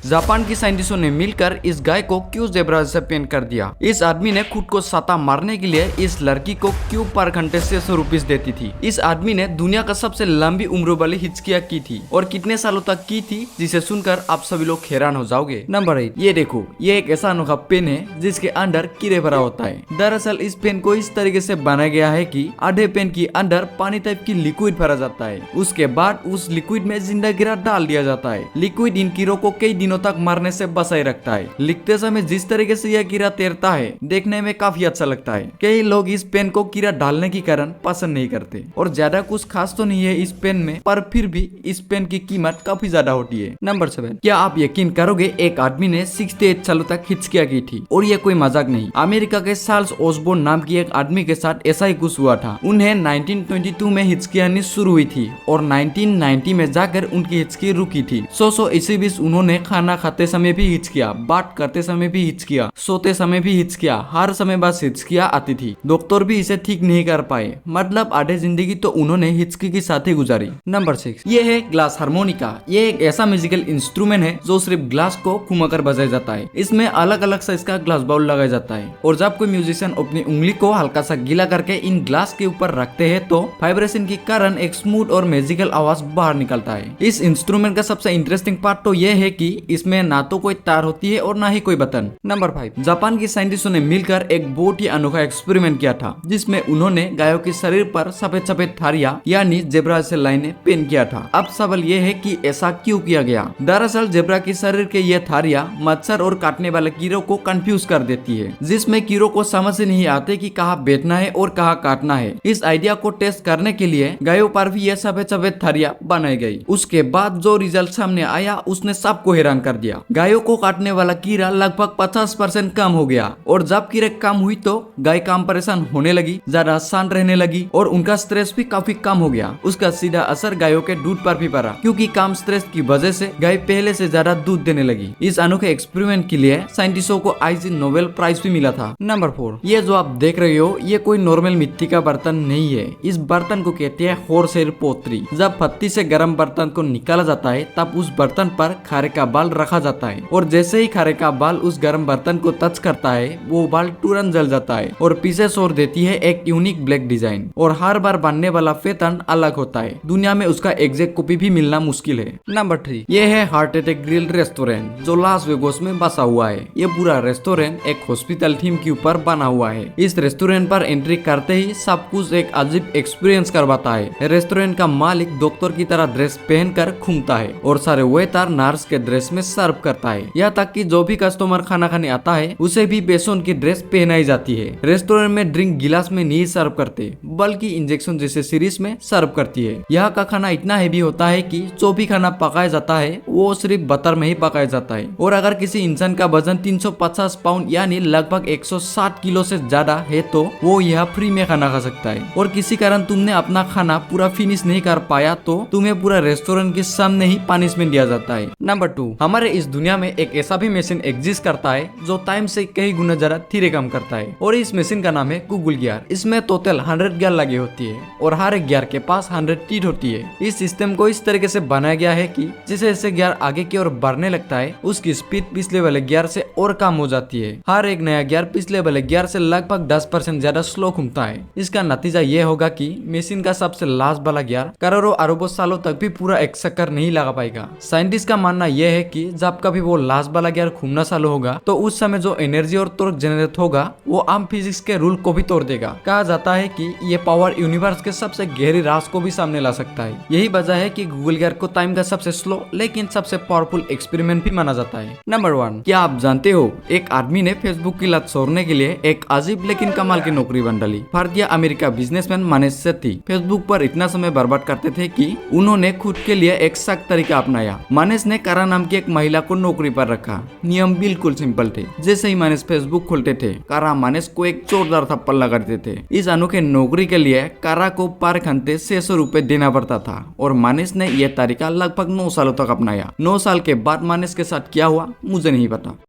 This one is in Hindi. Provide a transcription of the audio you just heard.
जापान की साइंटिस्टों ने मिलकर इस गाय को क्यों जेब्रा जैसा पेंट कर दिया। इस आदमी ने खुद को साता मारने के लिए इस लड़की को क्यों पर घंटे 600 रुपीज देती थी। इस आदमी ने दुनिया का सबसे लंबी उम्र वाली हिचकियां की थी और कितने सालों तक की थी, जिसे सुनकर आप सभी लोग हैरान हो जाओगे। नंबर 8, ये देखो, ये एक ऐसा अनोखा पेन है जिसके अंदर कीड़े भरा होता है। दरअसल इस पेन को इस तरीके से बनाया गया है कि आधे पेन के अंदर पानी टाइप की लिक्विड भरा जाता है। उसके बाद उस लिक्विड में जिंदा कीड़ा डाल दिया जाता है। लिक्विड इन कीड़ों को कई दिनों तक मरने से बचाए रखता है। लिखते समय जिस तरीके से यह कीड़ा तैरता है, देखने में काफी अच्छा लगता है। कई लोग इस पेन को कीड़ा डालने के कारण पसंद नहीं करते और ज्यादा कुछ खास तो नहीं है इस पेन में, पर फिर भी इस पेन की कीमत काफी ज्यादा होती है। नंबर 7, क्या आप यकीन करोगे, एक आदमी ने 68 सालों तक हिचकियां की थी और ये कोई मजाक नहीं। अमेरिका के चार्ल्स ओसबोर्न नाम की एक आदमी के साथ ऐसा ही कुछ हुआ था। उन्हें 1922 में हिचकी आनी शुरू हुई थी और 1990 में जाकर उनकी हिचकी रुकी थी। इसी बीच उन्होंने खाना खाते समय भी हिचकिया, बात करते समय भी हिचकिया, सोते समय भी हिचकिया, हर समय बस हिचकिया आती थी। डॉक्टर भी इसे ठीक नहीं कर पाए, मतलब आधे जिंदगी तो उन्होंने हिचकी के साथ ही गुजारी। नंबर 6, ये है ग्लास हारमोनिका। ये एक ऐसा म्यूजिकल इंस्ट्रूमेंट है जो सिर्फ ग्लास को घुमाकर बजाया जाता है। इसमें अलग अलग साइज का ग्लास बाउल लगाया जाता है और जब कोई म्यूजिशियन अपनी उंगली को हल्का सा गीला करके इन ग्लास के ऊपर रखते हैं तो वाइब्रेशन के कारण एक स्मूथ और मैजिकल आवाज बाहर निकलता है। इस इंस्ट्रूमेंट का सबसे इंटरेस्टिंग पार्ट तो यह है कि इसमें ना तो कोई तार होती है और ना ही कोई बटन। नंबर 5, जापान की साइंटिस्टों ने मिलकर एक बहुत ही अनोखा एक्सपेरिमेंट किया था, जिसमें उन्होंने गायों के शरीर पर सफेद सफेद धारियां यानी जेब्रा से लाइनें पेन किया था। अब सवाल यह है कि ऐसा क्यों किया गया। दरअसल जेब्रा के शरीर के ये धारियां मच्छर और काटने वाले कीड़ों को कंफ्यूज कर देती है, जिसमें कीड़ों को समझ से नहीं आते कि कहाँ बैठना है और कहाँ काटना है। इस आइडिया को टेस्ट करने के लिए गायों पर भी यह सफेद सफेद धारियां बनाई गई। उसके बाद जो रिजल्ट सामने आया उसने सबको हैरान कर दिया। गायों को काटने वाला कीड़ा लगभग 50% कम हो गया और जब कीड़े कम हुई तो गाय कम परेशान होने लगी, ज्यादा शांत रहने लगी और उनका स्ट्रेस भी काफी कम हो गया। उसका सीधा असर गायों के दूध पर भी पड़ा, क्योंकि कम स्ट्रेस की वजह से गाय पहले से ज्यादा दूध देने लगी। इस अनोखे एक्सपेरिमेंट के लिए साइंटिस्टों को आईजी नोबेल प्राइज भी मिला था। नंबर 4, ये जो आप देख रहे हो ये कोई नॉर्मल मिट्टी का बर्तन नहीं है। इस बर्तन को कहते हैं होर्सेर पोटरी। जब पत्ती से गर्म बर्तन को निकाला जाता है तब उस बर्तन पर खारे का बाल रखा जाता है और जैसे ही खारे का बाल उस गर्म बर्तन को टच करता है वो बाल तुरंत जल जाता है और पीछे छोड़ देती है एक यूनिक ब्लैक डिजाइन। और हर बार बनने वाला पैटर्न अलग होता है। दुनिया में उसका एग्जैक्ट कॉपी भी मिलना मुश्किल है। नंबर 3, ये है हार्ट अटैक ग्रिल रेस्टोरेंट जो लास वेगास में बसा हुआ है। ये पूरा रेस्टोरेंट एक हॉस्पिटल थीम के ऊपर बना हुआ है। इस रेस्टोरेंट पर एंट्री करते ही सब कुछ एक अजीब एक्सपीरियंस करवाता है। रेस्टोरेंट का मालिक डॉक्टर की तरह ड्रेस पहनकर घूमता है और सारे वेटर नर्स के ड्रेस में सर्व करता है। यहाँ तक कि जो भी कस्टमर खाना खाने आता है उसे भी बेसन की ड्रेस पहनाई जाती है। रेस्टोरेंट में ड्रिंक गिलास में नहीं सर्व करते बल्कि इंजेक्शन जैसे सीरीज में सर्व करती है। यहाँ का खाना इतना हैवी होता है कि जो भी खाना पकाया जाता है वो सिर्फ बटर में ही पकाया जाता है। और अगर किसी इंसान का वजन 350 पाउंड यानी लगभग 160 किलो से ज्यादा है तो वो यहाँ फ्री में खाना खा सकता है। और किसी कारण तुमने अपना खाना पूरा फिनिश नहीं कर पाया तो तुम्हें पूरा रेस्टोरेंट के सामने ही पनिशमेंट दिया जाता है। नंबर 2, हमारे इस दुनिया में एक ऐसा भी मशीन एग्जिस्ट करता है जो टाइम से कई गुना ज्यादा धीरे काम करता है और इस मशीन का नाम है गूगल गियर। इसमें टोटल 100 गियर लगी होती है और हर एक गियर के पास 100 टीथ होती है। इस सिस्टम को इस तरीके से बनाया गया है कि जैसे जैसे गियर आगे की ओर बढ़ने लगता है उसकी स्पीड पिछले वाले गियर से और कम हो जाती है। हर एक नया गियर पिछले वाले गियर से लगभग 10% ज्यादा स्लो घूमता है। इसका नतीजा ये होगा कि मशीन का सबसे लास्ट वाला गियर करोड़ों अरबों सालों तक भी पूरा एक चक्कर नहीं लगा पाएगा। साइंटिस्ट का मानना यह है कि जब कभी वो लास्ट वाला गियर घूमना चालू होगा तो उस समय जो एनर्जी और टॉर्क जनरेट होगा वो आम फिजिक्स के रूल को भी तोड़ देगा। कहा जाता है कि ये पावर यूनिवर्स के सबसे गहरी राज को भी सामने ला सकता है। यही वजह है कि गूगल गियर को टाइम का सबसे स्लो लेकिन सबसे पावरफुल एक्सपेरिमेंट भी माना जाता है। नंबर 1, क्या आप जानते हो एक आदमी ने फेसबुक की लत छोड़ने के लिए एक अजीब लेकिन कमाल की नौकरी बन डाली। भारतीय अमेरिका बिजनेसमैन मनीष सेठी फेसबुक पर इतना समय बर्बाद करते थे कि उन्होंने खुद के लिए एक सख्त तरीका अपनाया। मनीष ने कारा नाम की एक महिला को नौकरी पर रखा। नियम बिल्कुल सिंपल थे। जैसे ही मनीष फेसबुक खोलते थे कारा मनीष को एक जोरदार थप्पड़ लगाते थे। इस अनोखे नौकरी के लिए कारा को पर घंटे 600 रुपए देना पड़ता था और मनीष ने यह तरीका लगभग 9 सालों तक अपनाया। 9 साल के बाद मनीष के साथ क्या हुआ मुझे नहीं पता।